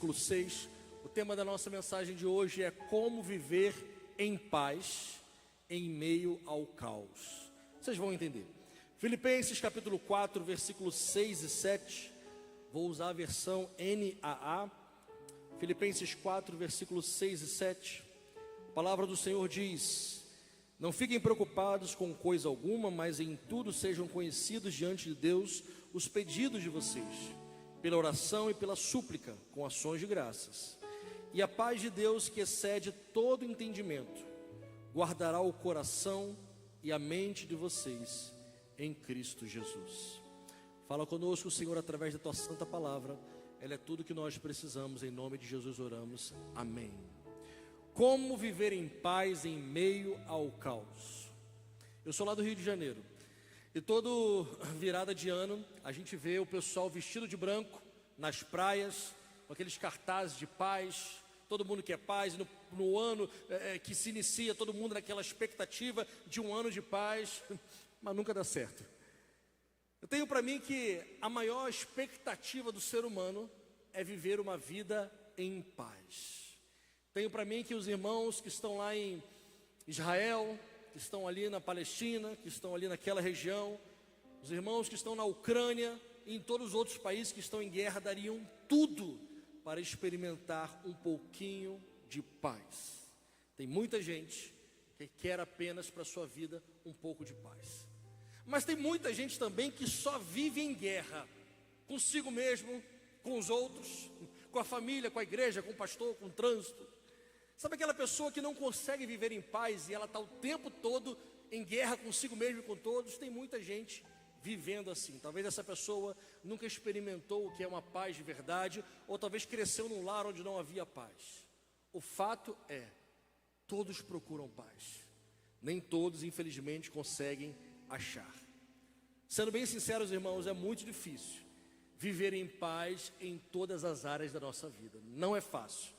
versículo 6. O tema da nossa mensagem de hoje é como viver em paz em meio ao caos. Vocês vão entender. Filipenses capítulo 4, versículos 6 e 7. Vou usar a versão NAA. Filipenses 4, versículos 6 e 7. A palavra do Senhor diz: não fiquem preocupados com coisa alguma, mas em tudo sejam conhecidos diante de Deus os pedidos de vocês, pela oração e pela súplica, com ações de graças. E a paz de Deus, que excede todo entendimento, guardará o coração e a mente de vocês em Cristo Jesus. Fala conosco, Senhor, através da tua santa palavra. Ela é tudo que nós precisamos. Em nome de Jesus oramos. Amém. Como viver em paz em meio ao caos? Eu sou lá do Rio de Janeiro, e toda virada de ano a gente vê o pessoal vestido de branco nas praias, com aqueles cartazes de paz. Todo mundo quer paz. No ano que se inicia, todo mundo naquela expectativa de um ano de paz, mas nunca dá certo. Eu tenho para mim que a maior expectativa do ser humano é viver uma vida em paz. Tenho para mim que os irmãos que estão lá em Israel, que estão ali na Palestina, que estão ali naquela região, os irmãos que estão na Ucrânia e em todos os outros países que estão em guerra, dariam tudo para experimentar um pouquinho de paz. Tem muita gente que quer apenas para a sua vida um pouco de paz. Mas tem muita gente também que só vive em guerra, consigo mesmo, com os outros, com a família, com a igreja, com o pastor, com o trânsito. Sabe aquela pessoa que não consegue viver em paz e ela está o tempo todo em guerra consigo mesmo e com todos? Tem muita gente vivendo assim. Talvez essa pessoa nunca experimentou o que é uma paz de verdade, ou talvez cresceu num lar onde não havia paz. O fato é, todos procuram paz. Nem todos, infelizmente, conseguem achar. Sendo bem sinceros, irmãos, é muito difícil viver em paz em todas as áreas da nossa vida. Não é fácil.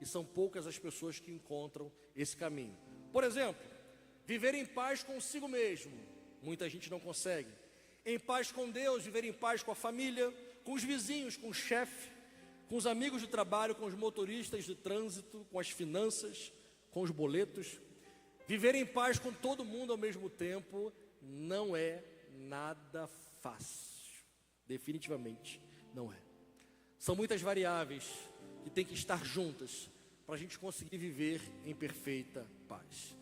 E são poucas as pessoas que encontram esse caminho. Por exemplo, viver em paz consigo mesmo. Muita gente não consegue. Em paz com Deus, viver em paz com a família, com os vizinhos, com o chefe, com os amigos de trabalho, com os motoristas de trânsito, com as finanças, com os boletos. Viver em paz com todo mundo ao mesmo tempo não é nada fácil. Definitivamente não é. São muitas variáveis que têm que estar juntas para a gente conseguir viver em perfeita paz.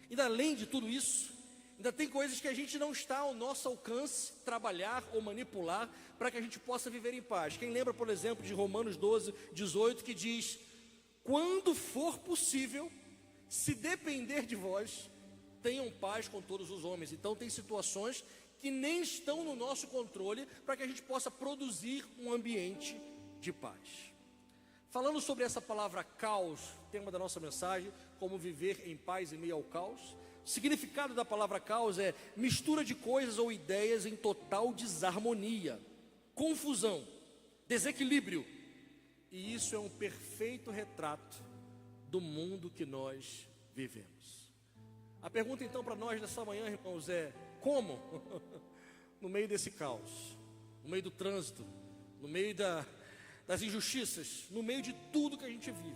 E além de tudo isso, ainda tem coisas que a gente não está ao nosso alcance trabalhar ou manipular para que a gente possa viver em paz. Quem lembra, por exemplo, de Romanos 12, 18, que diz: quando for possível, se depender de vós, tenham paz com todos os homens. Então tem situações que nem estão no nosso controle para que a gente possa produzir um ambiente de paz. Falando sobre essa palavra caos, tema da nossa mensagem, como viver em paz em meio ao caos. O significado da palavra caos é mistura de coisas ou ideias em total desarmonia, confusão, desequilíbrio. E isso é um perfeito retrato do mundo que nós vivemos. A pergunta então para nós nessa manhã, irmãos, é: como? No meio desse caos, no meio do trânsito, no meio das injustiças, no meio de tudo que a gente vive,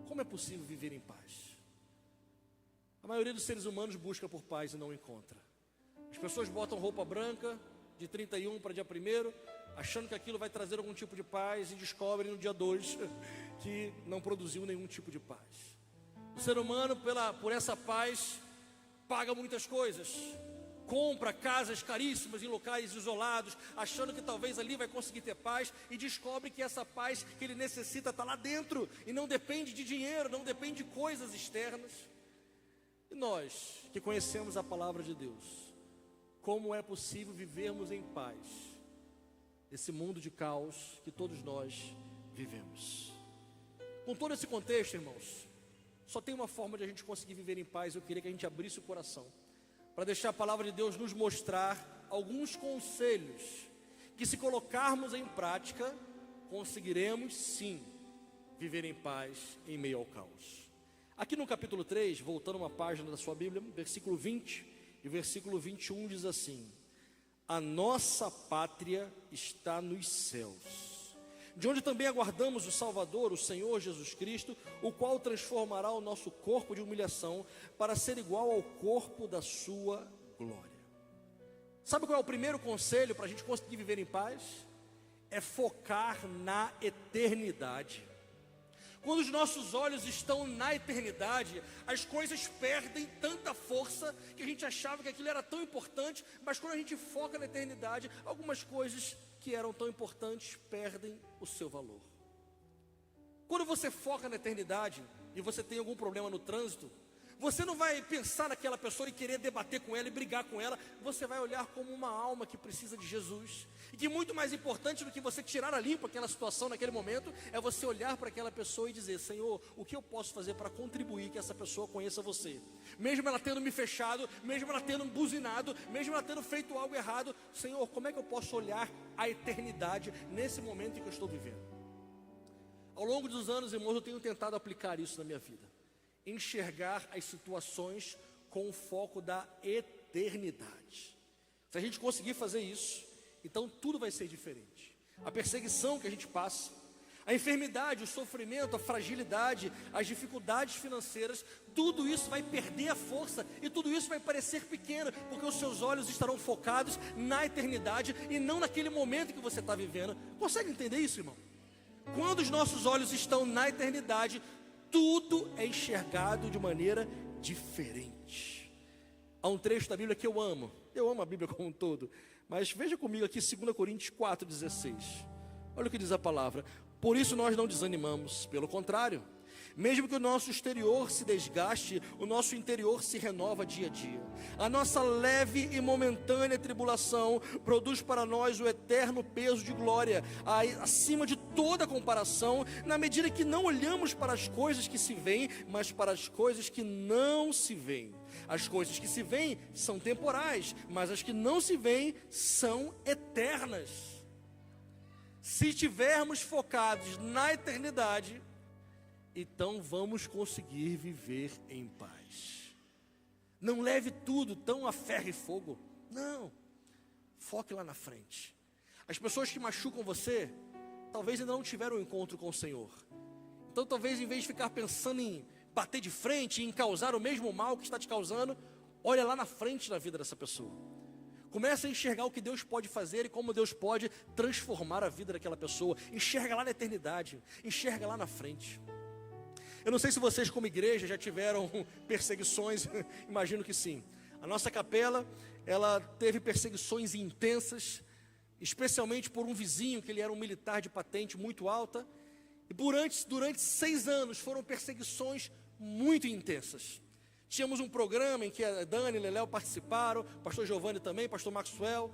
como é possível viver em paz? A maioria dos seres humanos busca por paz e não encontra. As pessoas botam roupa branca de 31 para dia 1º, achando que aquilo vai trazer algum tipo de paz, e descobrem no dia 2 que não produziu nenhum tipo de paz. O ser humano, por essa paz, paga muitas coisas, compra casas caríssimas em locais isolados, achando que talvez ali vai conseguir ter paz, e descobre que essa paz que ele necessita está lá dentro, e não depende de dinheiro, não depende de coisas externas. E nós, que conhecemos a palavra de Deus, como é possível vivermos em paz esse mundo de caos que todos nós vivemos? Com todo esse contexto, irmãos, só tem uma forma de a gente conseguir viver em paz. Eu queria que a gente abrisse o coração para deixar a palavra de Deus nos mostrar alguns conselhos que, se colocarmos em prática, conseguiremos sim viver em paz em meio ao caos. Aqui no capítulo 3, voltando uma página da sua Bíblia, versículo 20 e versículo 21 diz assim: a nossa pátria está nos céus, de onde também aguardamos o Salvador, o Senhor Jesus Cristo, o qual transformará o nosso corpo de humilhação para ser igual ao corpo da sua glória. Sabe qual é o primeiro conselho para a gente conseguir viver em paz? É focar na eternidade. Quando os nossos olhos estão na eternidade, as coisas perdem tanta força que a gente achava que aquilo era tão importante, mas quando a gente foca na eternidade, algumas coisas que eram tão importantes perdem o seu valor. Quando você foca na eternidade e você tem algum problema no trânsito, você não vai pensar naquela pessoa e querer debater com ela e brigar com ela. Você vai olhar como uma alma que precisa de Jesus. E que muito mais importante do que você tirar a limpo aquela situação naquele momento, é você olhar para aquela pessoa e dizer: Senhor, o que eu posso fazer para contribuir que essa pessoa conheça você? Mesmo ela tendo me fechado, mesmo ela tendo buzinado, mesmo ela tendo feito algo errado, Senhor, como é que eu posso olhar a eternidade nesse momento em que eu estou vivendo? Ao longo dos anos, irmãos, eu tenho tentado aplicar isso na minha vida. Enxergar as situações com o foco da eternidade. Se a gente conseguir fazer isso, então tudo vai ser diferente. A perseguição que a gente passa, a enfermidade, o sofrimento, a fragilidade, as dificuldades financeiras, tudo isso vai perder a força e tudo isso vai parecer pequeno, porque os seus olhos estarão focados na eternidade e não naquele momento que você está vivendo. Consegue entender isso, irmão? Quando os nossos olhos estão na eternidade, tudo é enxergado de maneira diferente. Há um trecho da Bíblia que eu amo a Bíblia como um todo, mas veja comigo aqui 2 Coríntios 4,16. Olha o que diz a palavra: por isso nós não desanimamos, pelo contrário, mesmo que o nosso exterior se desgaste, o nosso interior se renova dia a dia. A nossa leve e momentânea tribulação produz para nós o eterno peso de glória, acima de toda comparação, na medida que não olhamos para as coisas que se veem, mas para as coisas que não se veem. As coisas que se veem são temporais, mas as que não se veem são eternas. Se estivermos focados na eternidade, então vamos conseguir viver em paz. Não leve tudo tão a ferro e fogo. Não. Foque lá na frente. As pessoas que machucam você, talvez ainda não tiveram um encontro com o Senhor. Então talvez, em vez de ficar pensando em bater de frente, em causar o mesmo mal que está te causando, olha lá na frente da vida dessa pessoa. Comece a enxergar o que Deus pode fazer e como Deus pode transformar a vida daquela pessoa. Enxerga lá na eternidade. Enxerga lá na frente. Eu não sei se vocês como igreja já tiveram perseguições, imagino que sim. A nossa capela, ela teve perseguições intensas, especialmente por um vizinho, que ele era um militar de patente muito alta. E durante 6 anos foram perseguições muito intensas. Tínhamos um programa em que a Dani e Leléo participaram, o pastor Giovanni também, o pastor Maxwell.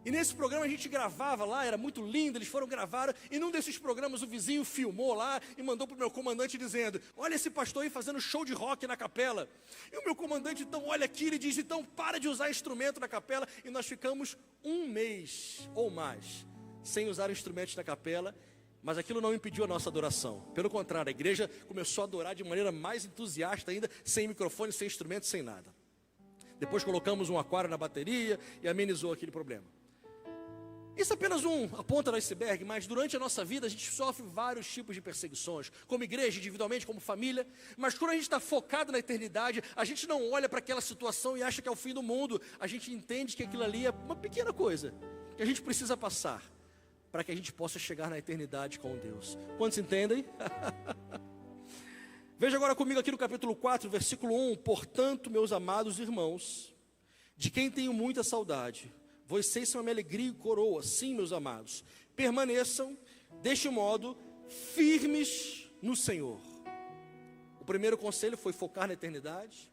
E nesse programa a gente gravava lá, era muito lindo, eles foram gravar, e num desses programas o vizinho filmou lá e mandou para o meu comandante dizendo: olha esse pastor aí fazendo show de rock na capela. E o meu comandante então olha aqui e diz: então para de usar instrumento na capela. E nós ficamos 1 mês ou mais sem usar instrumentos na capela, mas aquilo não impediu a nossa adoração. Pelo contrário, a igreja começou a adorar de maneira mais entusiasta ainda, sem microfone, sem instrumento, sem nada. Depois colocamos um aquário na bateria e amenizou aquele problema. Isso é apenas a ponta do iceberg, mas durante a nossa vida a gente sofre vários tipos de perseguições, como igreja, individualmente, como família. Mas quando a gente está focado na eternidade, a gente não olha para aquela situação e acha que é o fim do mundo. A gente entende que aquilo ali é uma pequena coisa que a gente precisa passar para que a gente possa chegar na eternidade com Deus. Quantos entendem? Veja agora comigo aqui no capítulo 4, versículo 1. Portanto, meus amados irmãos, de quem tenho muita saudade, vocês são a minha alegria e coroa. Sim, meus amados, permaneçam deste modo firmes no Senhor. O primeiro conselho foi focar na eternidade.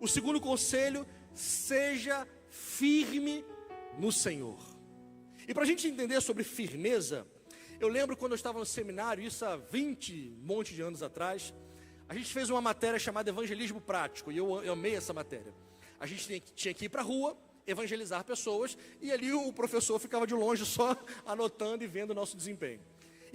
O segundo conselho: seja firme no Senhor. E para a gente entender sobre firmeza, eu lembro quando eu estava no seminário, isso há 20 monte de anos atrás, a gente fez uma matéria chamada Evangelismo Prático, e eu amei essa matéria. A gente tinha que ir para a rua, evangelizar pessoas, e ali o professor ficava de longe só anotando e vendo o nosso desempenho.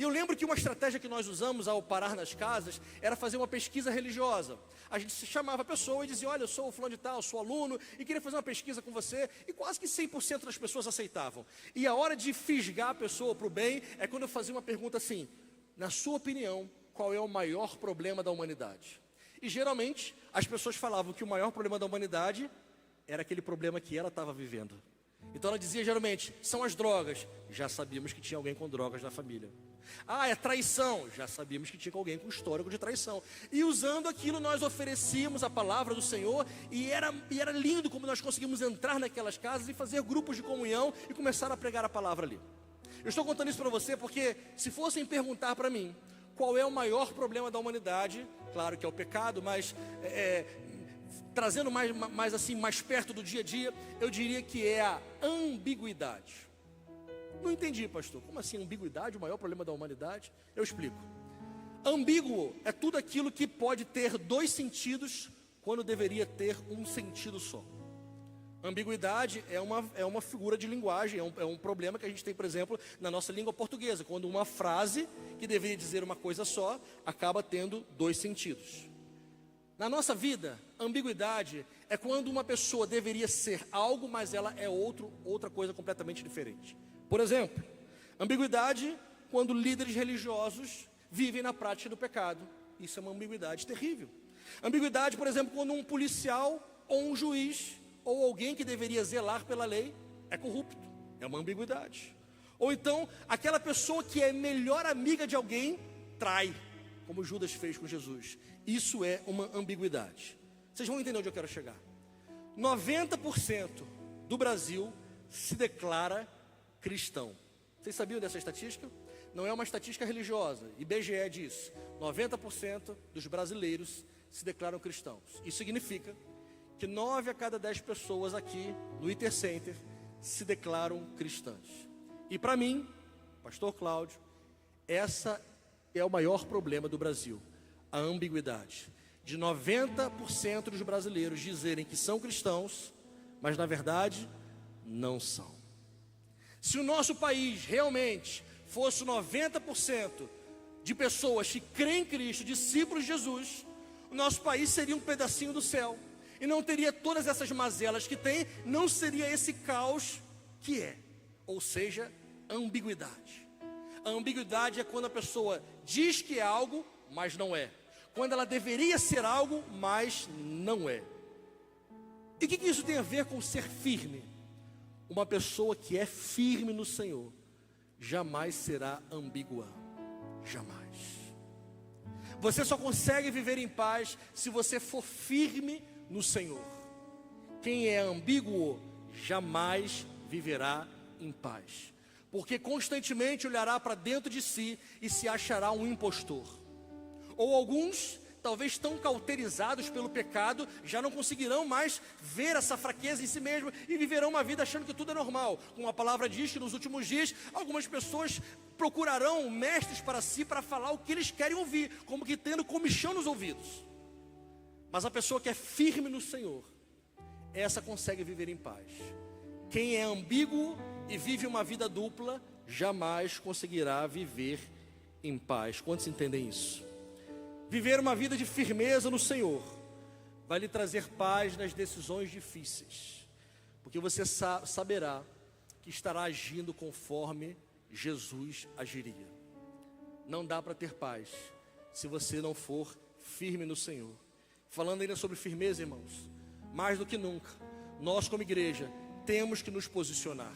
E eu lembro que uma estratégia que nós usamos ao parar nas casas era fazer uma pesquisa religiosa. A gente chamava a pessoa e dizia, olha, eu sou o fulano de tal, sou aluno e queria fazer uma pesquisa com você. E quase que 100% das pessoas aceitavam. E a hora de fisgar a pessoa para o bem é quando eu fazia uma pergunta assim, na sua opinião, qual é o maior problema da humanidade? E geralmente as pessoas falavam que o maior problema da humanidade era aquele problema que ela estava vivendo. Então ela dizia geralmente, são as drogas. Já sabíamos que tinha alguém com drogas na família. Ah, é traição. Já sabíamos que tinha alguém com histórico de traição. E usando aquilo nós oferecíamos a palavra do Senhor. E era lindo como nós conseguimos entrar naquelas casas e fazer grupos de comunhão e começar a pregar a palavra ali. Eu estou contando isso para você porque se fossem perguntar para mim qual é o maior problema da humanidade, claro que é o pecado, mas trazendo mais perto do dia a dia, eu diria que é a ambiguidade. Não entendi, pastor. Como assim ambiguidade, o maior problema da humanidade? Eu explico. Ambíguo é tudo aquilo que pode ter dois sentidos quando deveria ter um sentido só. Ambiguidade é uma figura de linguagem, é um problema que a gente tem, por exemplo, na nossa língua portuguesa, quando uma frase que deveria dizer uma coisa só, acaba tendo dois sentidos. Na nossa vida, ambiguidade é quando uma pessoa deveria ser algo, mas ela é outra coisa completamente diferente. Por exemplo, ambiguidade quando líderes religiosos vivem na prática do pecado. Isso é uma ambiguidade terrível. Ambiguidade, por exemplo, quando um policial ou um juiz ou alguém que deveria zelar pela lei é corrupto. É uma ambiguidade. Ou então, aquela pessoa que é melhor amiga de alguém trai, como Judas fez com Jesus. Isso é uma ambiguidade. Vocês vão entender onde eu quero chegar. 90% do Brasil se declara cristão. Vocês sabiam dessa estatística? Não é uma estatística religiosa. IBGE diz, 90% dos brasileiros se declaram cristãos. Isso significa que 9 a cada 10 pessoas aqui no Iter Center se declaram cristãs. E para mim, pastor Cláudio, essa é o maior problema do Brasil, a ambiguidade. De 90% dos brasileiros dizerem que são cristãos, mas na verdade não são. Se o nosso país realmente fosse 90% de pessoas que creem em Cristo, discípulos de Jesus, o nosso país seria um pedacinho do céu. E não teria todas essas mazelas que tem, não seria esse caos que é. Ou seja, ambiguidade. A ambiguidade é quando a pessoa diz que é algo, mas não é. Quando ela deveria ser algo, mas não é. E o que isso tem a ver com ser firme? Uma pessoa que é firme no Senhor jamais será ambígua. Jamais. Você só consegue viver em paz se você for firme no Senhor. Quem é ambíguo jamais viverá em paz, porque constantemente olhará para dentro de si e se achará um impostor. Ou alguns, talvez tão cauterizados pelo pecado, já não conseguirão mais ver essa fraqueza em si mesmo e viverão uma vida achando que tudo é normal. Como a palavra diz que nos últimos dias, algumas pessoas procurarão mestres para si para falar o que eles querem ouvir, como que tendo comichão nos ouvidos. Mas a pessoa que é firme no Senhor, essa consegue viver em paz. Quem é ambíguo e vive uma vida dupla, jamais conseguirá viver em paz. Quantos entendem isso? Viver uma vida de firmeza no Senhor vai lhe trazer paz nas decisões difíceis, porque você saberá que estará agindo conforme Jesus agiria. Não dá para ter paz se você não for firme no Senhor. Falando ainda sobre firmeza, irmãos, mais do que nunca, nós como igreja temos que nos posicionar.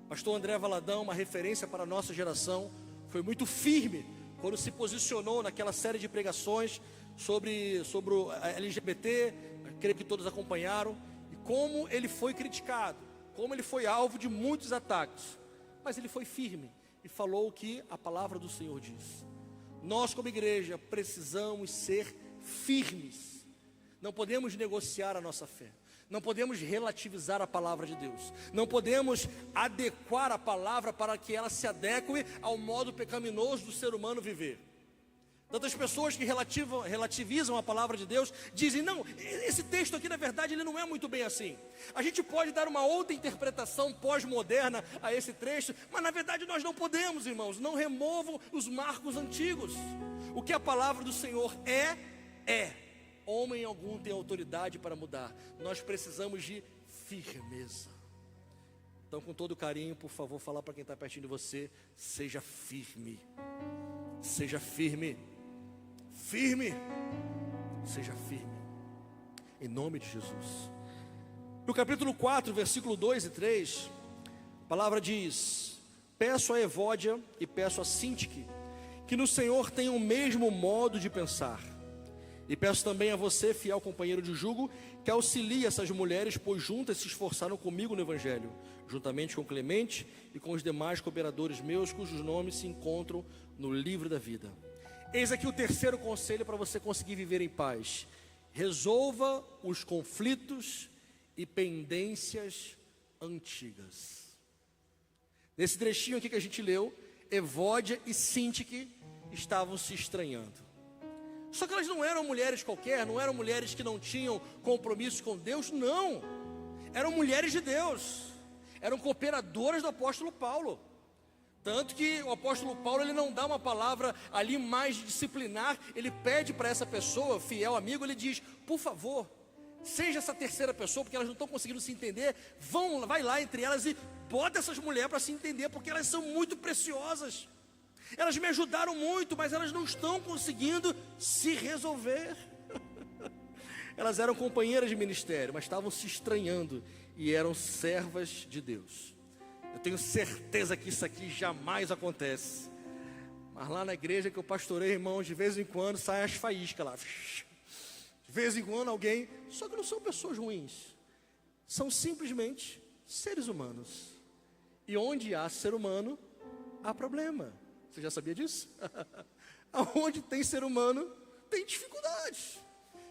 Pastor André Valadão, uma referência para a nossa geração, foi muito firme quando se posicionou naquela série de pregações sobre o LGBT, creio que todos acompanharam, e como ele foi criticado, como ele foi alvo de muitos ataques, mas ele foi firme e falou o que a palavra do Senhor diz. Nós como igreja precisamos ser firmes. Não podemos negociar a nossa fé. Não podemos relativizar a palavra de Deus. Não podemos adequar a palavra para que ela se adeque ao modo pecaminoso do ser humano viver. Tantas pessoas que relativizam a palavra de Deus dizem, não, esse texto aqui na verdade ele não é muito bem assim. A gente pode dar uma outra interpretação pós-moderna a esse trecho, mas na verdade nós não podemos, irmãos. Não removam os marcos antigos. O que a palavra do Senhor é. Homem algum tem autoridade para mudar. Nós precisamos de firmeza. Então, com todo carinho, por favor, falar para quem está pertinho de você, seja firme. Seja firme. Firme. Seja firme. Em nome de Jesus. No capítulo 4, versículo 2 e 3, a palavra diz: peço a Evódia e peço a Sintique que no Senhor tenham o mesmo modo de pensar. E peço também a você, fiel companheiro de jugo, que auxilie essas mulheres, pois juntas se esforçaram comigo no Evangelho, juntamente com Clemente e com os demais cooperadores meus, cujos nomes se encontram no livro da vida. Eis aqui o terceiro conselho para você conseguir viver em paz: resolva os conflitos e pendências antigas. Nesse trechinho aqui que a gente leu, Evódia e Sintique estavam se estranhando. Só que elas não eram mulheres qualquer, não eram mulheres que não tinham compromisso com Deus, não. Eram mulheres de Deus, eram cooperadoras do apóstolo Paulo. Tanto que o apóstolo Paulo, ele não dá uma palavra ali mais disciplinar, ele pede para essa pessoa, fiel amigo, ele diz, por favor, seja essa terceira pessoa, porque elas não estão conseguindo se entender, vai lá entre elas e bota essas mulheres para se entender, porque elas são muito preciosas. Elas me ajudaram muito, mas elas não estão conseguindo se resolver. Elas eram companheiras de ministério, mas estavam se estranhando e eram servas de Deus. Eu tenho certeza que isso aqui jamais acontece. Mas lá na igreja que eu pastorei, irmãos, de vez em quando saem as faíscas lá. De vez em quando alguém, só que não são pessoas ruins. São simplesmente seres humanos. E onde há ser humano, há problema. Você já sabia disso? Aonde tem ser humano, tem dificuldades.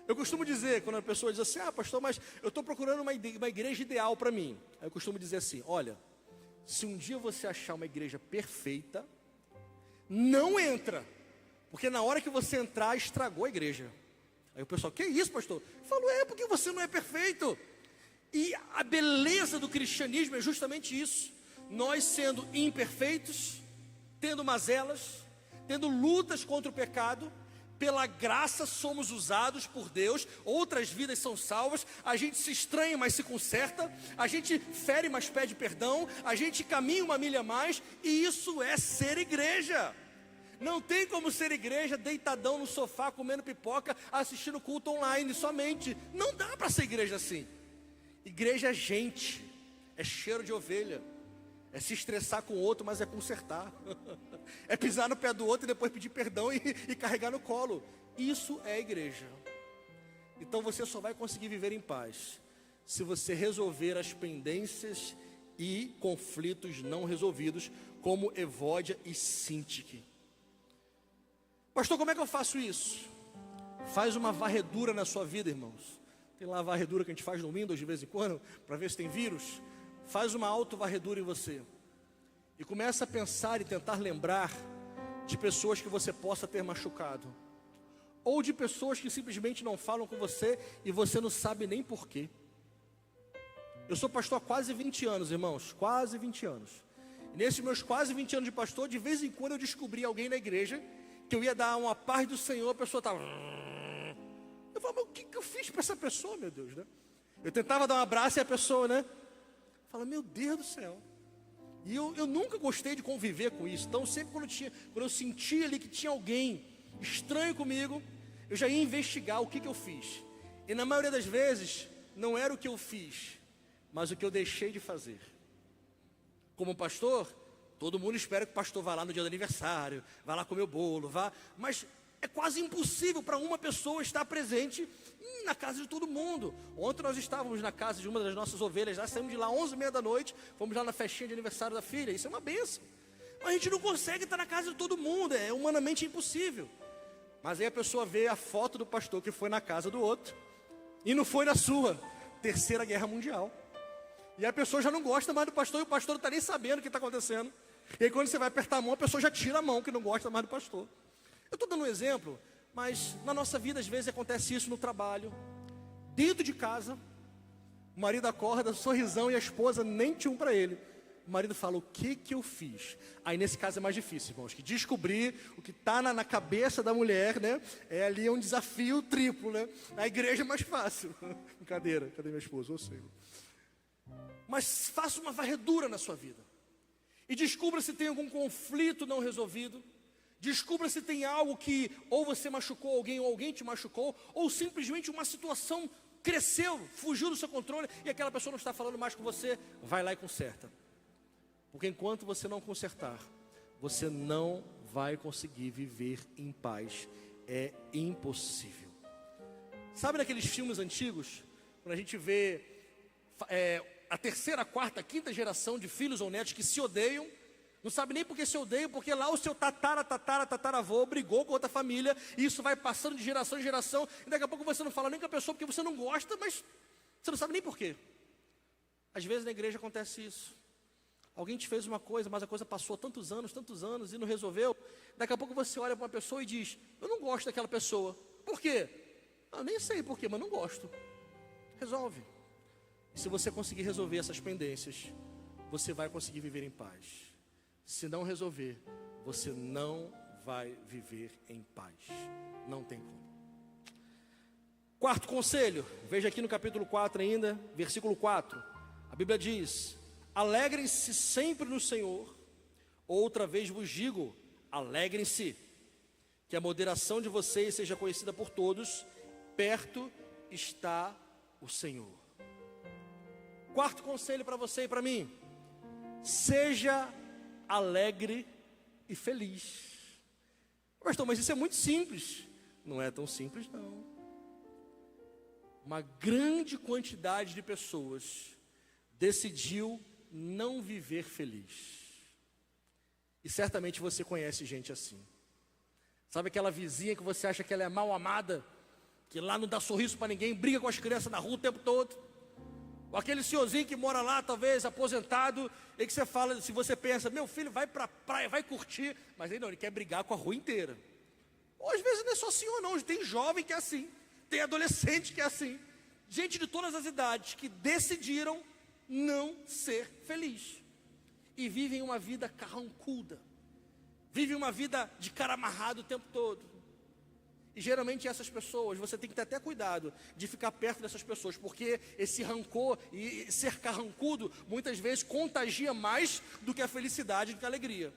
Eu costumo dizer, quando a pessoa diz assim, pastor, mas eu estou procurando uma igreja ideal para mim. Aí eu costumo dizer assim, olha, se um dia você achar uma igreja perfeita, não entra. Porque na hora que você entrar, estragou a igreja. Aí o pessoal, que isso, pastor? Eu falo, porque você não é perfeito. E a beleza do cristianismo é justamente isso. Nós sendo imperfeitos, tendo mazelas, tendo lutas contra o pecado, pela graça somos usados por Deus, outras vidas são salvas, a gente se estranha, mas se conserta, a gente fere, mas pede perdão, a gente caminha uma milha a mais, e isso é ser igreja. Não tem como ser igreja deitadão no sofá, comendo pipoca, assistindo culto online somente. Não dá para ser igreja assim. Igreja é gente, é cheiro de ovelha. É se estressar com o outro, mas é consertar. É pisar no pé do outro e depois pedir perdão e carregar no colo. Isso é igreja. Então você só vai conseguir viver em paz se você resolver as pendências e conflitos não resolvidos, como Evódia e Sintique. Pastor, como é que eu faço isso? Faz uma varredura na sua vida, irmãos. Tem lá a varredura que a gente faz no Windows de vez em quando, para ver se tem vírus. Faz uma auto-varredura em você. E começa a pensar e tentar lembrar de pessoas que você possa ter machucado. Ou de pessoas que simplesmente não falam com você e você não sabe nem porquê. Eu sou pastor há quase 20 anos, irmãos. Quase 20 anos. E nesses meus quase 20 anos de pastor, de vez em quando eu descobri alguém na igreja que eu ia dar uma paz do Senhor, a pessoa estava... Eu falava, mas o que eu fiz para essa pessoa, meu Deus, né? Eu tentava dar um abraço e a pessoa, né? Fala, meu Deus do céu. E eu nunca gostei de conviver com isso. Então sempre quando eu sentia ali que tinha alguém estranho comigo, eu já ia investigar o que eu fiz. E na maioria das vezes, não era o que eu fiz, mas o que eu deixei de fazer. Como pastor, todo mundo espera que o pastor vá lá no dia do aniversário, vá lá comer o bolo, mas é quase impossível para uma pessoa estar presente na casa de todo mundo. Ontem nós estávamos na casa de uma das nossas ovelhas, já saímos de lá 11h30 da noite, fomos lá na festinha de aniversário da filha. Isso é uma bênção. A gente não consegue estar na casa de todo mundo, é humanamente impossível. Mas aí a pessoa vê a foto do pastor que foi na casa do outro e não foi na sua. Terceira Guerra Mundial. E a pessoa já não gosta mais do pastor e o pastor não está nem sabendo o que está acontecendo. E aí quando você vai apertar a mão, a pessoa já tira a mão, que não gosta mais do pastor. Eu estou dando um exemplo, mas na nossa vida às vezes acontece isso no trabalho, dentro de casa. O marido acorda, sorrisão, e a esposa nem tchum para ele. O marido fala, o que eu fiz? Aí nesse caso é mais difícil, irmãos, que descobrir o que está na cabeça da mulher, né? Ali é um desafio triplo, né? Na igreja é mais fácil. Brincadeira, cadê minha esposa? Eu sei. Mas faça uma varredura na sua vida. E descubra se tem algum conflito não resolvido. Descubra se tem algo que ou você machucou alguém, ou alguém te machucou, ou simplesmente uma situação cresceu, fugiu do seu controle, e aquela pessoa não está falando mais com você. Vai lá e conserta. Porque enquanto você não consertar, você não vai conseguir viver em paz. É impossível. Sabe naqueles filmes antigos, quando a gente vê a terceira, quarta, quinta geração de filhos ou netos que se odeiam, não sabe nem por que se odeiam, porque lá o seu tataravô brigou com outra família, e isso vai passando de geração em geração, e daqui a pouco você não fala nem com a pessoa porque você não gosta, mas você não sabe nem por quê. Às vezes na igreja acontece isso. Alguém te fez uma coisa, mas a coisa passou tantos anos e não resolveu. Daqui a pouco você olha para uma pessoa e diz, eu não gosto daquela pessoa. Por quê? Eu nem sei por quê, mas não gosto. Resolve. E se você conseguir resolver essas pendências, você vai conseguir viver em paz. Se não resolver, você não vai viver em paz. Não tem como. Quarto conselho, veja aqui no capítulo 4 ainda, versículo 4. A Bíblia diz, alegrem-se sempre no Senhor. Outra vez vos digo, alegrem-se. Que a moderação de vocês seja conhecida por todos. Perto está o Senhor. Quarto conselho para você e para mim. Seja alegre e feliz. Pastor, mas isso é muito simples. Não é tão simples não. Uma grande quantidade de pessoas decidiu não viver feliz. E certamente você conhece gente assim. Sabe aquela vizinha que você acha que ela é mal amada, que lá não dá sorriso para ninguém, briga com as crianças na rua o tempo todo? Ou aquele senhorzinho que mora lá, talvez aposentado, e que você fala, se você pensa, meu filho vai para a praia, vai curtir, mas ele não, ele quer brigar com a rua inteira. Ou às vezes não é só senhor não, tem jovem que é assim, tem adolescente que é assim, gente de todas as idades que decidiram não ser feliz, e vivem uma vida carrancuda, vivem uma vida de cara amarrado o tempo todo. E geralmente essas pessoas, você tem que ter até cuidado de ficar perto dessas pessoas, porque esse rancor e ser carrancudo, muitas vezes contagia mais do que a felicidade, do que a alegria.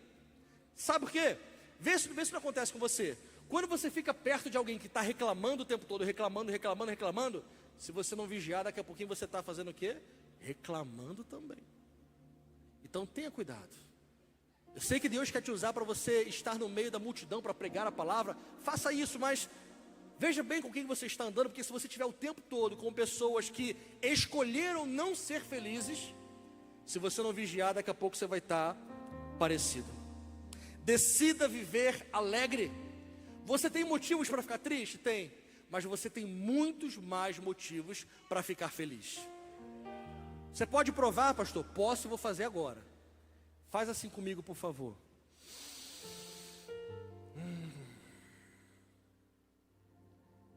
Sabe por quê? Vê se não acontece com você. Quando você fica perto de alguém que está reclamando o tempo todo, reclamando, se você não vigiar, daqui a pouquinho você está fazendo o quê? Reclamando também. Então tenha cuidado. Eu sei que Deus quer te usar para você estar no meio da multidão, para pregar a palavra. Faça isso, mas veja bem com quem você está andando, porque se você estiver o tempo todo com pessoas que escolheram não ser felizes, se você não vigiar, daqui a pouco você vai estar parecido. Decida viver alegre. Você tem motivos para ficar triste? Tem. Mas você tem muitos mais motivos para ficar feliz. Você pode provar, pastor? Posso e vou fazer agora. Faz assim comigo, por favor.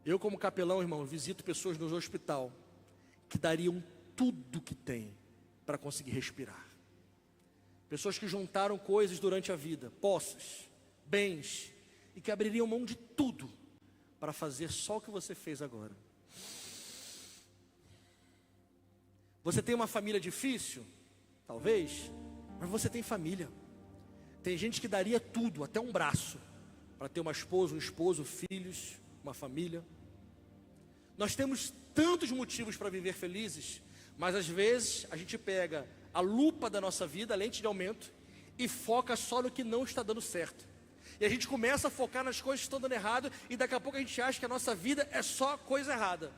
Eu, como capelão, irmão, visito pessoas no hospital que dariam tudo que tem para conseguir respirar. Pessoas que juntaram coisas durante a vida, posses, bens, e que abririam mão de tudo para fazer só o que você fez agora. Você tem uma família difícil? Talvez. Mas você tem família. Tem gente que daria tudo, até um braço, para ter uma esposa, um esposo, filhos, uma família. Nós temos tantos motivos para viver felizes, mas às vezes a gente pega a lupa da nossa vida, a lente de aumento, e foca só no que não está dando certo. E a gente começa a focar nas coisas que estão dando errado, e daqui a pouco a gente acha que a nossa vida é só coisa errada.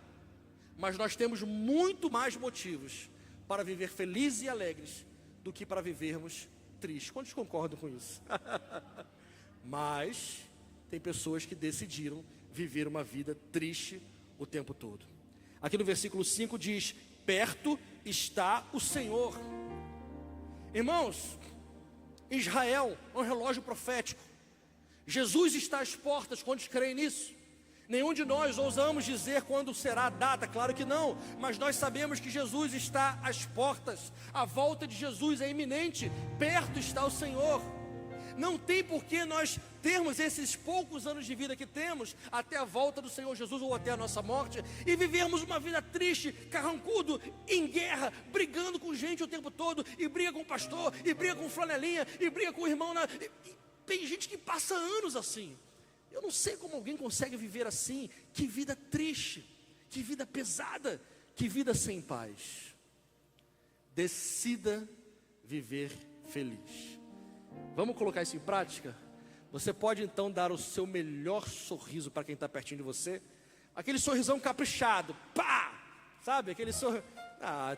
Mas nós temos muito mais motivos para viver felizes e alegres do que para vivermos tristes. Quantos concordam com isso? Mas tem pessoas que decidiram viver uma vida triste o tempo todo. Aqui no versículo 5 diz, perto está o Senhor. Irmãos, Israel é um relógio profético. Jesus está às portas, quantos creem nisso? Nenhum de nós ousamos dizer quando será a data, claro que não, mas nós sabemos que Jesus está às portas, a volta de Jesus é iminente, perto está o Senhor. Não tem por que nós termos esses poucos anos de vida que temos até a volta do Senhor Jesus ou até a nossa morte e vivermos uma vida triste, carrancudo, em guerra, brigando com gente o tempo todo, e briga com o pastor, e briga com flanelinha, e briga com o irmão. Tem gente que passa anos assim. Eu não sei como alguém consegue viver assim. Que vida triste, que vida pesada, que vida sem paz. Decida viver feliz. Vamos colocar isso em prática? Você pode então dar o seu melhor sorriso para quem está pertinho de você. Aquele sorrisão caprichado, pá! Sabe, aquele sorriso.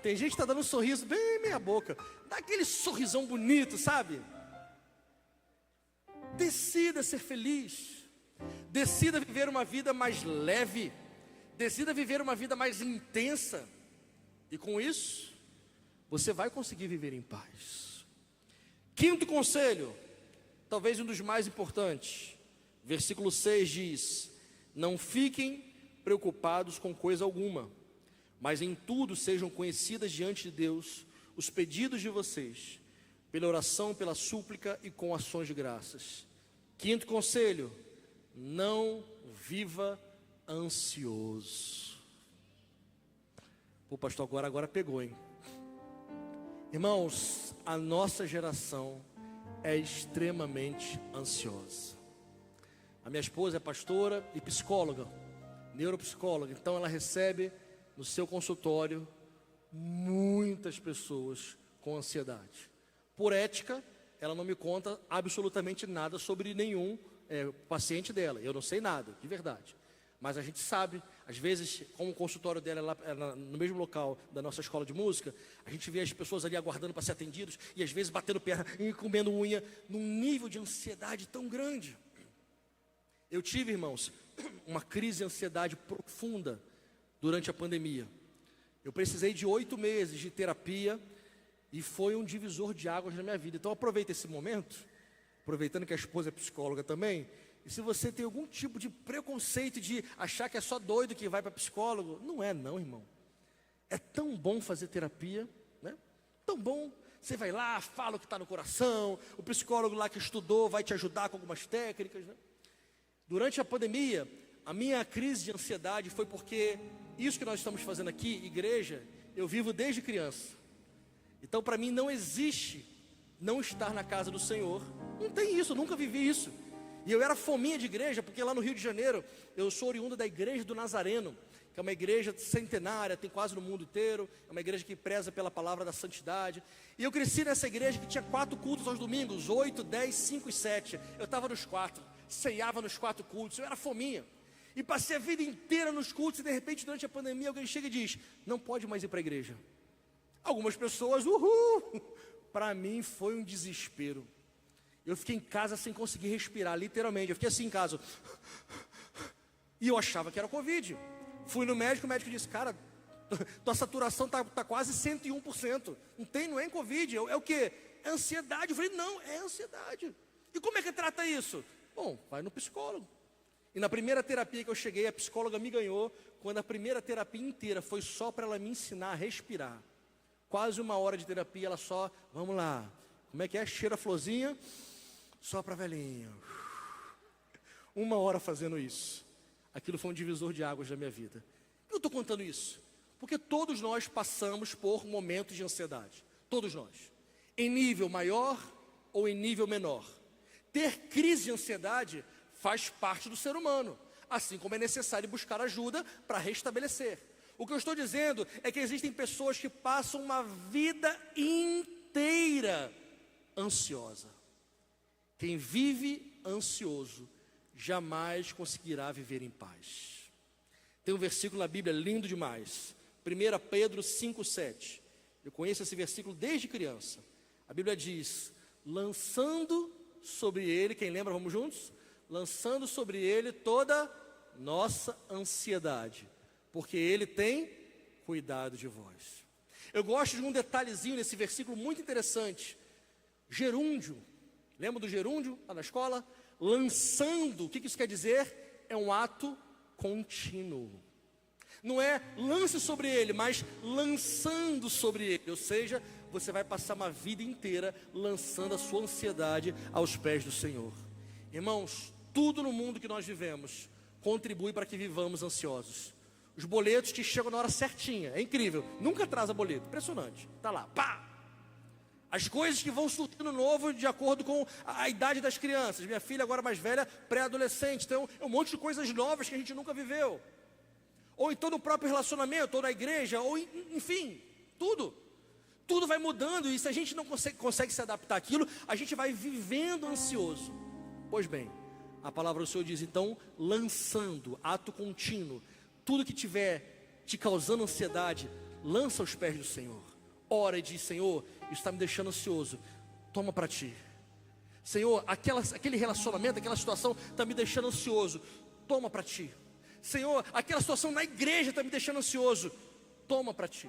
Tem gente que está dando um sorriso bem meia boca. Dá aquele sorrisão bonito, sabe? Decida ser feliz. Decida viver uma vida mais leve. Decida viver uma vida mais intensa. E com isso, você vai conseguir viver em paz. Quinto conselho, talvez um dos mais importantes. Versículo 6 diz: não fiquem preocupados com coisa alguma, mas em tudo sejam conhecidas diante de Deus os pedidos de vocês, pela oração, pela súplica e com ações de graças. Quinto conselho, não viva ansioso. Pô, pastor, agora pegou, hein? Irmãos, a nossa geração é extremamente ansiosa. A minha esposa é pastora e psicóloga, neuropsicóloga, então ela recebe no seu consultório muitas pessoas com ansiedade. Por ética, ela não me conta absolutamente nada sobre nenhum paciente dela. Eu não sei nada, de verdade. Mas a gente sabe, às vezes, como o consultório dela é lá no mesmo local da nossa escola de música, a gente vê as pessoas ali aguardando para ser atendidos, e às vezes batendo perna e comendo unha, num nível de ansiedade tão grande. Eu tive, irmãos, uma crise de ansiedade profunda durante a pandemia. Eu precisei de 8 meses de terapia, e foi um divisor de águas na minha vida. Então aproveita esse momento, aproveitando que a esposa é psicóloga também. E se você tem algum tipo de preconceito de achar que é só doido que vai para psicólogo, não é não, irmão. É tão bom fazer terapia, né? Tão bom. Você vai lá, fala o que está no coração, o psicólogo lá que estudou vai te ajudar com algumas técnicas, né? Durante a pandemia, a minha crise de ansiedade foi porque isso que nós estamos fazendo aqui, igreja, eu vivo desde criança. Então para mim não existe não estar na casa do Senhor. Não tem isso, eu nunca vivi isso. E eu era fominha de igreja, porque lá no Rio de Janeiro, eu sou oriundo da Igreja do Nazareno, que é uma igreja centenária, tem quase no mundo inteiro, é uma igreja que preza pela palavra da santidade. E eu cresci nessa igreja que tinha 4 cultos aos domingos, 8, 10, 5 e 7. Eu estava nos 4, ceiava nos 4 cultos, eu era fominha. E passei a vida inteira nos cultos, e de repente durante a pandemia alguém chega e diz: não pode mais ir para a igreja. Algumas pessoas, para mim foi um desespero. Eu fiquei em casa sem conseguir respirar, literalmente. Eu fiquei assim em casa. E eu achava que era Covid. Fui no médico, o médico disse: cara, tua saturação está quase 101%. Não é Covid, é o quê? É ansiedade. Eu falei: não, é ansiedade. E como é que trata isso? Bom, vai no psicólogo. E na primeira terapia que eu cheguei, a psicóloga me ganhou, quando a primeira terapia inteira foi só para ela me ensinar a respirar. Quase 1 hora de terapia, ela só, vamos lá, como é que é? Cheira a florzinha, sopra a velhinha. 1 hora fazendo isso. Aquilo foi um divisor de águas da minha vida. Por que eu estou contando isso? Porque todos nós passamos por momentos de ansiedade. Todos nós. Em nível maior ou em nível menor. Ter crise de ansiedade faz parte do ser humano. Assim como é necessário buscar ajuda para restabelecer. O que eu estou dizendo é que existem pessoas que passam uma vida inteira ansiosa. Quem vive ansioso jamais conseguirá viver em paz. Tem um versículo na Bíblia lindo demais. 1 Pedro 5,7. Eu conheço esse versículo desde criança. A Bíblia diz: lançando sobre ele, quem lembra, vamos juntos? Lançando sobre ele toda nossa ansiedade, porque ele tem cuidado de vós. Eu gosto de um detalhezinho nesse versículo muito interessante. Gerúndio, lembra do gerúndio lá na escola? lançando, o que isso quer dizer? É um ato contínuo. Não é lance sobre ele, mas lançando sobre ele. Ou seja, você vai passar uma vida inteira lançando a sua ansiedade aos pés do Senhor. Irmãos, tudo no mundo que nós vivemos contribui para que vivamos ansiosos. Os boletos que chegam na hora certinha, é incrível, nunca atrasa boleto, impressionante, está lá, pá! As coisas que vão surtindo novo de acordo com a idade das crianças. Minha filha agora mais velha, pré-adolescente, então é um monte de coisas novas que a gente nunca viveu. Ou então no próprio relacionamento, ou na igreja, ou enfim, tudo. Tudo vai mudando e se a gente não consegue se adaptar àquilo, a gente vai vivendo ansioso. Pois bem, a palavra do Senhor diz, então, lançando, ato contínuo, tudo que tiver te causando ansiedade, lança aos pés do Senhor. Ora e diz, Senhor, isso está me deixando ansioso, toma para ti. Senhor, aquele relacionamento, aquela situação está me deixando ansioso, toma para ti. Senhor, aquela situação na igreja está me deixando ansioso, toma para ti.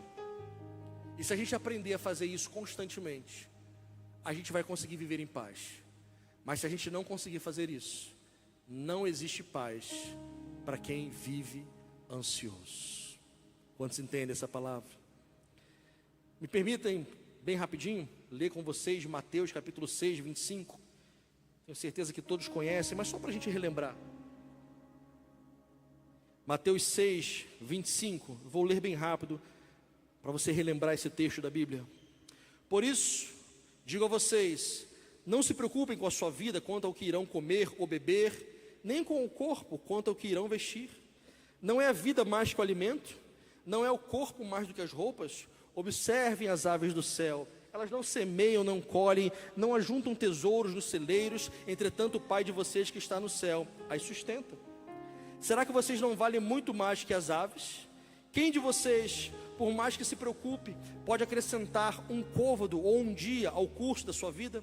E se a gente aprender a fazer isso constantemente, a gente vai conseguir viver em paz. Mas se a gente não conseguir fazer isso, não existe paz para quem vive ansioso. Quantos entendem essa palavra? Me permitem, bem rapidinho, ler com vocês Mateus capítulo 6, 25. Tenho certeza que todos conhecem, mas só para a gente relembrar. Mateus 6, 25. Vou ler bem rápido, para você relembrar esse texto da Bíblia. Por isso, digo a vocês, não se preocupem com a sua vida quanto ao que irão comer ou beber, nem com o corpo quanto ao que irão vestir. Não é a vida mais que o alimento? Não é o corpo mais do que as roupas? Observem as aves do céu, elas não semeiam, não colhem, não ajuntam tesouros nos celeiros, entretanto o Pai de vocês que está no céu as sustenta. Será que vocês não valem muito mais que as aves? Quem de vocês, por mais que se preocupe, pode acrescentar um côvado ou um dia ao curso da sua vida?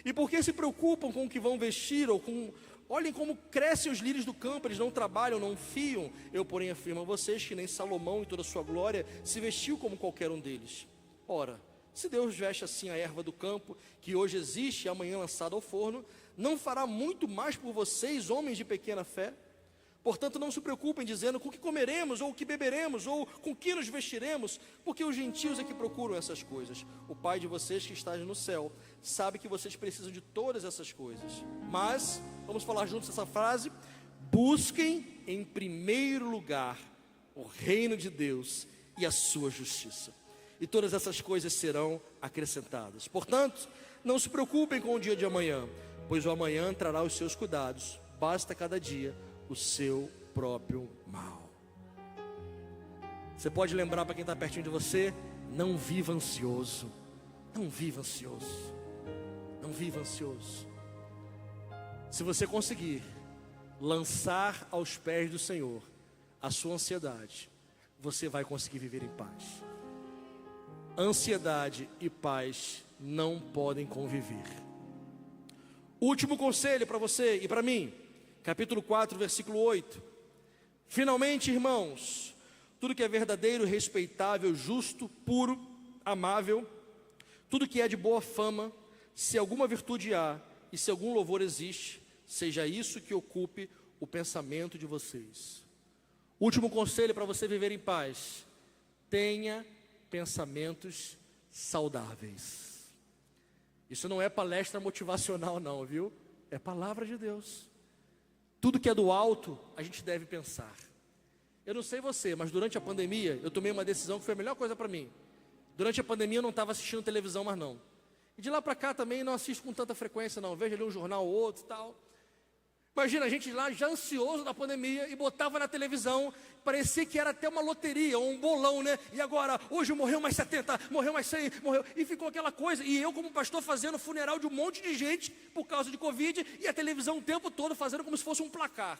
E por que se preocupam com o que vão vestir ou com... Olhem como crescem os lírios do campo, eles não trabalham, não fiam. Eu, porém, afirmo a vocês que nem Salomão em toda a sua glória se vestiu como qualquer um deles. Ora, se Deus veste assim a erva do campo, que hoje existe e amanhã lançada ao forno, não fará muito mais por vocês, homens de pequena fé? Portanto, não se preocupem dizendo com o que comeremos, ou o que beberemos, ou com o que nos vestiremos, porque os gentios é que procuram essas coisas. O Pai de vocês que está no céu sabe que vocês precisam de todas essas coisas. Mas, vamos falar juntos essa frase: busquem em primeiro lugar o reino de Deus e a sua justiça, e todas essas coisas serão acrescentadas. Portanto, não se preocupem com o dia de amanhã, pois o amanhã trará os seus cuidados. Basta cada dia o seu próprio mal. Você pode lembrar para quem está pertinho de você: não viva ansioso. Não viva ansioso. Não viva ansioso. Se você conseguir lançar aos pés do Senhor a sua ansiedade, você vai conseguir viver em paz. Ansiedade e paz não podem conviver. Último conselho para você e para mim. Capítulo 4, versículo 8. Finalmente, irmãos, tudo que é verdadeiro, respeitável, justo, puro, amável, tudo que é de boa fama, se alguma virtude há e se algum louvor existe, seja isso que ocupe o pensamento de vocês. Último conselho para você viver em paz: tenha pensamentos saudáveis. Isso não é palestra motivacional não, viu? É palavra de Deus. Tudo que é do alto, a gente deve pensar. Eu não sei você, mas durante a pandemia, eu tomei uma decisão que foi a melhor coisa para mim. Durante a pandemia eu não estava assistindo televisão mais não. E de lá para cá também não assisto com tanta frequência não. Vejo ali um jornal ou outro e tal. Imagina a gente lá já ansioso da pandemia e botava na televisão, parecia que era até uma loteria, um bolão, né? E agora, hoje morreu mais 70, morreu mais 100, morreu. E ficou aquela coisa, e eu como pastor fazendo funeral de um monte de gente por causa de Covid, e a televisão o tempo todo fazendo como se fosse um placar.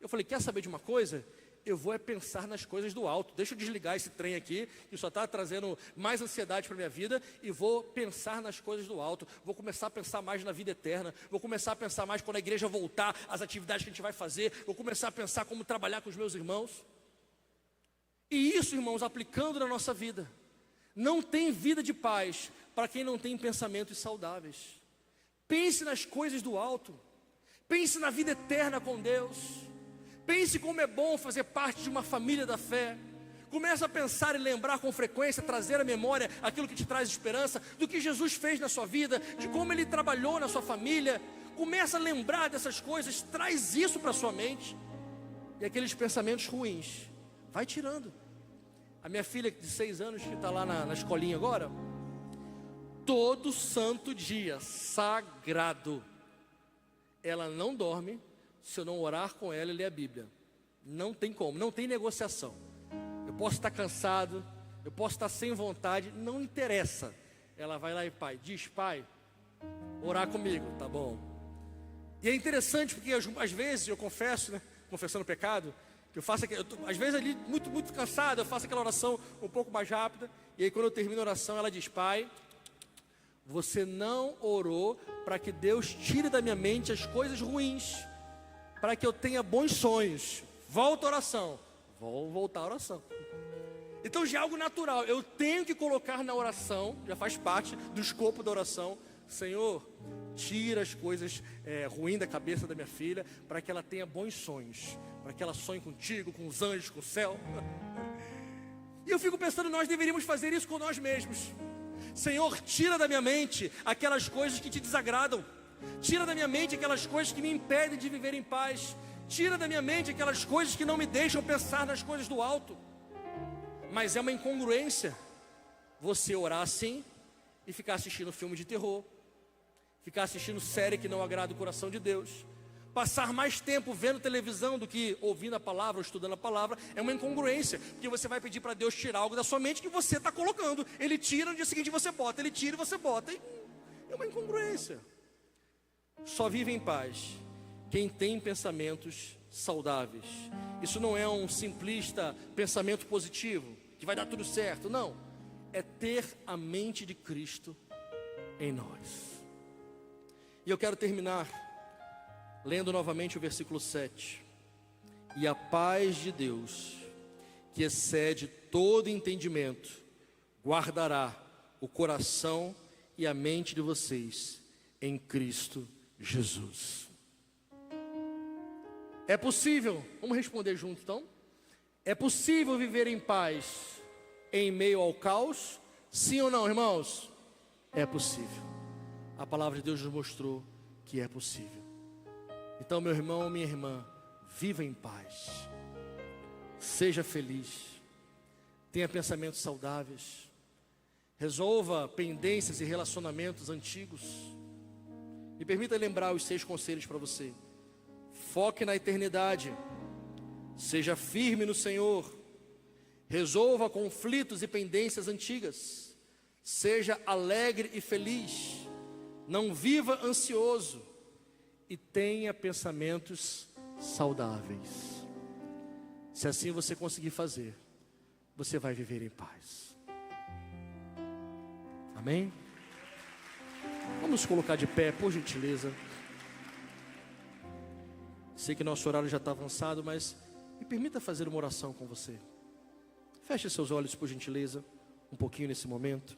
Eu falei, quer saber de uma coisa? Eu vou pensar nas coisas do alto. Deixa eu desligar esse trem aqui, que só está trazendo mais ansiedade para a minha vida, e vou pensar nas coisas do alto. Vou começar a pensar mais na vida eterna. Vou começar a pensar mais quando a igreja voltar, as atividades que a gente vai fazer. Vou começar a pensar como trabalhar com os meus irmãos. E isso, irmãos, aplicando na nossa vida. Não tem vida de paz para quem não tem pensamentos saudáveis. Pense nas coisas do alto. Pense na vida eterna com Deus. Pense como é bom fazer parte de uma família da fé. Comece a pensar e lembrar com frequência, trazer à memória aquilo que te traz esperança, do que Jesus fez na sua vida, de como Ele trabalhou na sua família. Comece a lembrar dessas coisas, traz isso para a sua mente. E aqueles pensamentos ruins, vai tirando. A minha filha de 6 anos, que está lá na escolinha agora, todo santo dia, sagrado, ela não dorme se eu não orar com ela e ler a Bíblia. Não tem como, não tem negociação. Eu posso estar cansado, eu posso estar sem vontade, não interessa. Ela vai lá e pai, orar comigo, tá bom. E é interessante porque às vezes eu confesso, né, confessando pecado, que eu faço, às vezes ali muito cansado, eu faço aquela oração um pouco mais rápida, e aí quando eu termino a oração ela diz: pai, você não orou para que Deus tire da minha mente as coisas ruins, para que eu tenha bons sonhos. Volta a oração. Vou voltar a oração. Então já é algo natural, eu tenho que colocar na oração, já faz parte do escopo da oração: Senhor, tira as coisas ruins da cabeça da minha filha, para que ela tenha bons sonhos, para que ela sonhe contigo, com os anjos, com o céu. E eu fico pensando, nós deveríamos fazer isso com nós mesmos. Senhor, tira da minha mente aquelas coisas que te desagradam. Tira da minha mente aquelas coisas que me impedem de viver em paz. Tira da minha mente aquelas coisas que não me deixam pensar nas coisas do alto. Mas é uma incongruência você orar assim e ficar assistindo filme de terror, ficar assistindo série que não agrada o coração de Deus, passar mais tempo vendo televisão do que ouvindo a palavra ou estudando a palavra. É uma incongruência, porque você vai pedir para Deus tirar algo da sua mente que você está colocando. Ele tira, no dia seguinte você bota, ele tira e você bota. É uma incongruência. Só vive em paz quem tem pensamentos saudáveis. Isso não é um simplista pensamento positivo, que vai dar tudo certo, não. É ter a mente de Cristo em nós. E eu quero terminar lendo novamente o versículo 7. E a paz de Deus, que excede todo entendimento, guardará o coração e a mente de vocês em Cristo Jesus. É possível, vamos responder junto então? É possível viver em paz em meio ao caos? Sim ou não, irmãos? É possível. A palavra de Deus nos mostrou que é possível. Então, meu irmão, minha irmã, viva em paz, seja feliz, tenha pensamentos saudáveis, resolva pendências e relacionamentos antigos. Me permita lembrar os 6 conselhos para você. Foque na eternidade, seja firme no Senhor, resolva conflitos e pendências antigas, seja alegre e feliz, não viva ansioso e tenha pensamentos saudáveis. Se assim você conseguir fazer, você vai viver em paz. Amém? Vamos colocar de pé, por gentileza. Sei que nosso horário já está avançado, mas me permita fazer uma oração com você. Feche seus olhos, por gentileza, um pouquinho nesse momento.